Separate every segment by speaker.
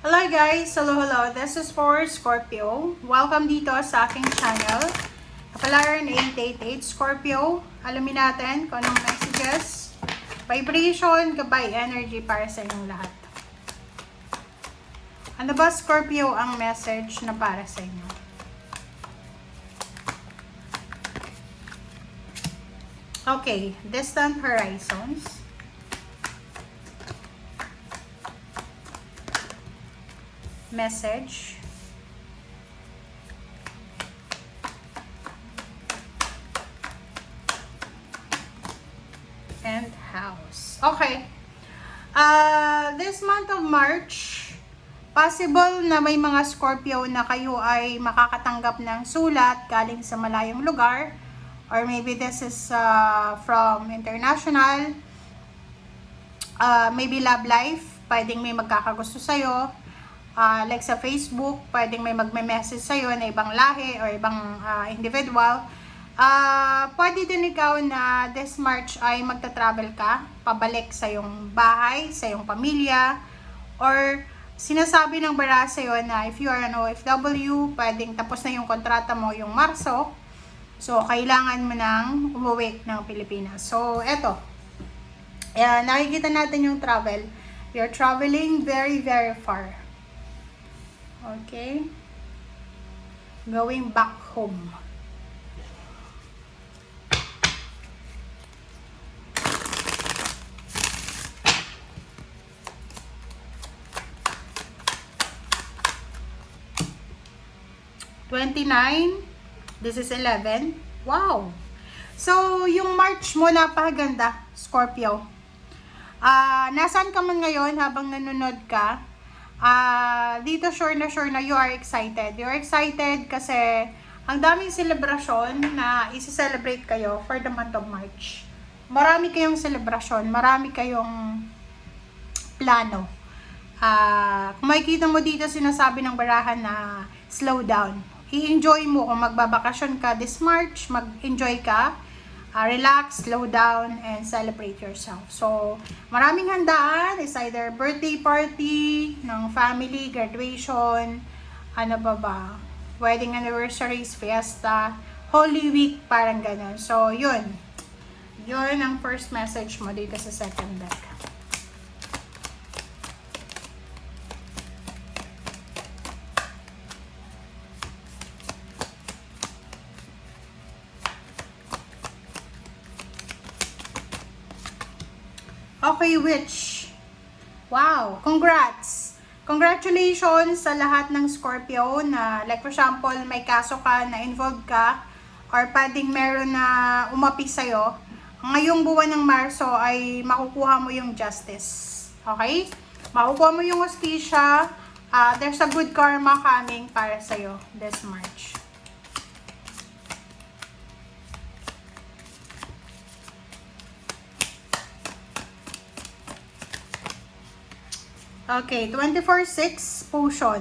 Speaker 1: Hello guys! Hello! This is for Scorpio. Welcome dito sa aking channel. Kapalaran 888 Scorpio. Alamin natin kung anong messages, vibration, gabay, energy para sa inyong lahat. Ano ba Scorpio ang message na para sa inyo? Okay, distant horizons. Message. And house. Okay. This month of March, possible na may mga Scorpio na kayo ay makakatanggap ng sulat galing sa malayong lugar. Or maybe this is from international. Maybe love life. Pwedeng may magkakagusto sa'yo. Like sa Facebook, pwedeng may magme-message sa'yo na ibang lahi or ibang individual. Pwede din ikaw na this March ay magta-travel ka, pabalik sa iyong bahay, sa iyong pamilya, or sinasabi ng bara sa'yo na if you are an OFW, pwedeng tapos na yung kontrata mo yung Marso, so kailangan mo nang umuwi ng Pilipinas. So, eto, nakikita natin yung travel. You're traveling very, very far. Okay? Going back home. This is 11. Wow! So, yung March mo napakaganda, Scorpio. Nasaan ka man ngayon habang nanonood ka? Dito sure na you are excited. You're excited kasi ang daming selebrasyon na isi-celebrate kayo for the month of March. Marami kayong selebrasyon, marami kayong plano. Kung makikita mo dito, sinasabi ng barahan na slow down. I-enjoy mo kung magbabakasyon ka this March, mag-enjoy ka. Relax, slow down, and celebrate yourself. So, maraming handaan. Is either birthday party, ng family, graduation, ano ba? Wedding anniversaries, fiesta, Holy Week, parang ganun. So, yun. Yun ang first message mo dito sa second deck. Okay, Witch. Wow, congrats! Congratulations sa lahat ng Scorpio na, like for example, may kaso ka, na involved ka, or pwedeng meron na umapi sa'yo. Ngayong buwan ng Marso ay makukuha mo yung justice. Okay? Makukuha mo yung hustisya. There's a good karma coming para sa'yo this March. Okay, 24/6 potion.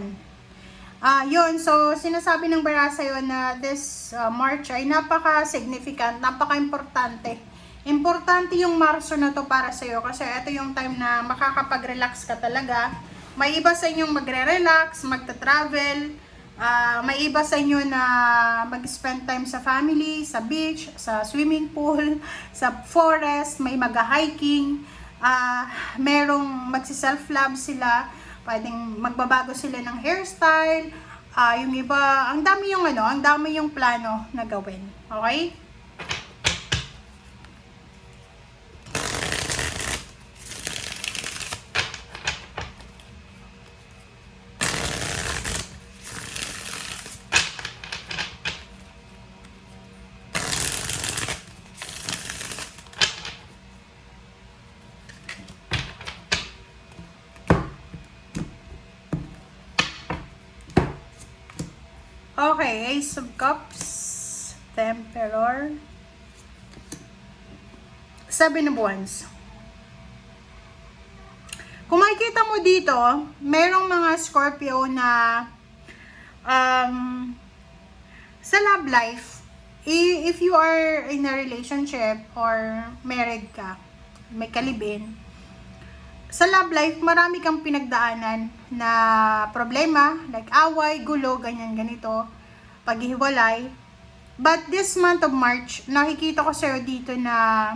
Speaker 1: Yun, so sinasabi ng bara sa'yo na this March ay napaka-significant, napaka-importante. Importante yung Marso na to para sa'yo kasi ito yung time na makakapag-relax ka talaga. May iba sa inyong magre-relax, magta-travel. May iba sa inyo na mag-spend time sa family, sa beach, sa swimming pool, sa forest, may mag-hiking. Merong magsi-self-love sila, pwedeng magbabago sila ng hairstyle, yung iba, ang dami yung plano na gawin. Okay? Okay, Ace of Cups, Temperor, Seven of Wands. Kung makikita mo dito, merong mga Scorpio na sa love life, if you are in a relationship or married ka, may kalibin, sa love life, marami kang pinagdaanan na problema, like away, gulo, ganyan, ganito, paghihiwalay. But this month of March, nakikita ko sa'yo dito na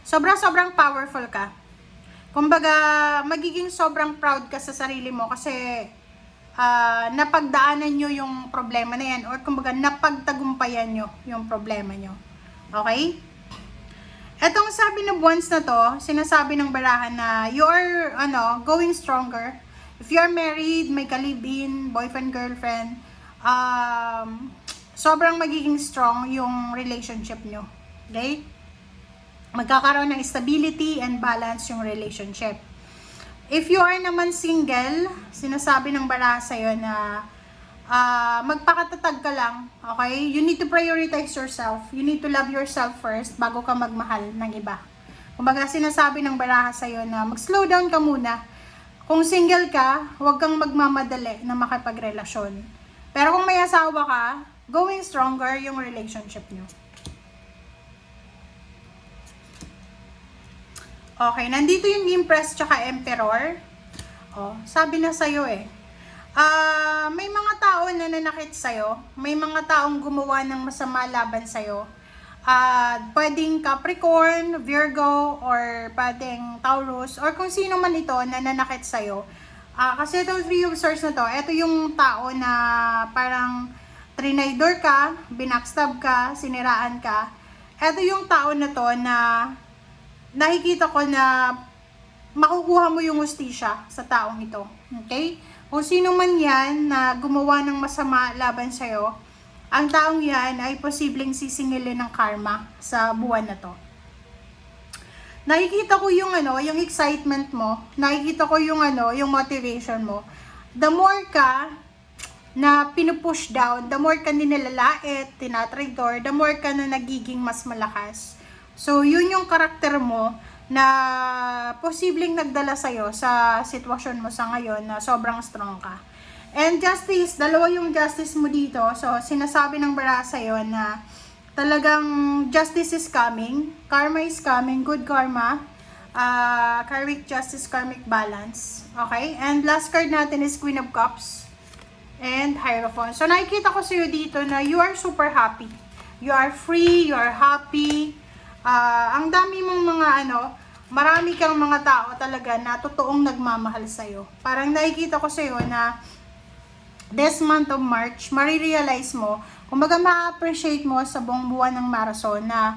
Speaker 1: sobrang powerful ka. Kumbaga, magiging sobrang proud ka sa sarili mo kasi napagdaanan nyo yung problema na yan, or kumbaga, napagtagumpayan nyo yung problema nyo. Okay? Etong sabi ng buwans na to, sinasabi ng barahan na you are going stronger. If you are married, may ka-live-in, boyfriend, girlfriend, sobrang magiging strong yung relationship nyo. Okay? Magkakaroon ng stability and balance yung relationship. If you are naman single, sinasabi ng baraha sa'yo na magpakatatag ka lang, okay? You need to prioritize yourself. You need to love yourself first bago ka magmahal ng iba. Kumbaga, sinasabi ng baraha sa'yo na mag-slow down ka muna. Kung single ka, huwag kang magmamadali na makipagrelasyon. Pero kung may asawa ka, going stronger yung relationship nyo. Okay, nandito yung Empress tsaka Emperor. Oh, sabi na sa'yo eh. May mga tao na nanakit sa'yo, may mga taong gumawa ng masama laban sa'yo. Pwedeng Capricorn, Virgo, or pwedeng Taurus, or kung sino man ito na nanakit sa'yo. Kasi itong 3 of Swords na to, ito yung tao na parang trinaydor ka, binackstab ka, siniraan ka. Ito yung tao na to na nakikita ko na makukuha mo yung hustisya sa taong ito. Okay? Kung sino man yan na gumawa ng masama laban sa'yo, ang taong yan ay posibleng sisingilin ng karma sa buwan na to. Nakikita ko yung yung excitement mo, nakikita ko yung yung motivation mo. The more ka na pinupush down, the more ka nilalait, tinatrigger, the more ka na nagiging mas malakas. So, yun yung karakter mo na posibleng nagdala sa'yo sa sitwasyon mo sa ngayon na sobrang strong ka. And justice, dalawa yung justice mo dito. So, sinasabi ng baraha sa'yo na talagang justice is coming, karma is coming, good karma, karmic justice, karmic balance. Okay? And last card natin is Queen of Cups and Hierophant. So, nakikita ko sa'yo dito na you are super happy. You are free, you are happy. Ang dami mong mga marami kang mga tao talaga na totoong nagmamahal sa'yo. Parang nakikita ko sa'yo na this month of March, marirealize mo, kumbaga ma-appreciate mo sa buong buwan ng Marso na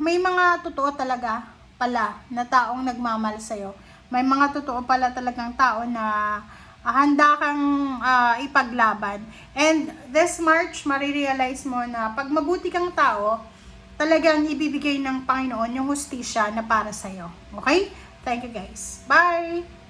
Speaker 1: may mga totoo talaga pala na taong nagmamahal sa'yo. May mga totoo pala talagang tao na handa kang ipaglaban. And this March, marirealize mo na pag mabuti kang tao, talagang ibibigay ng Panginoon yung hustisya na para sa'yo. Okay? Thank you guys. Bye!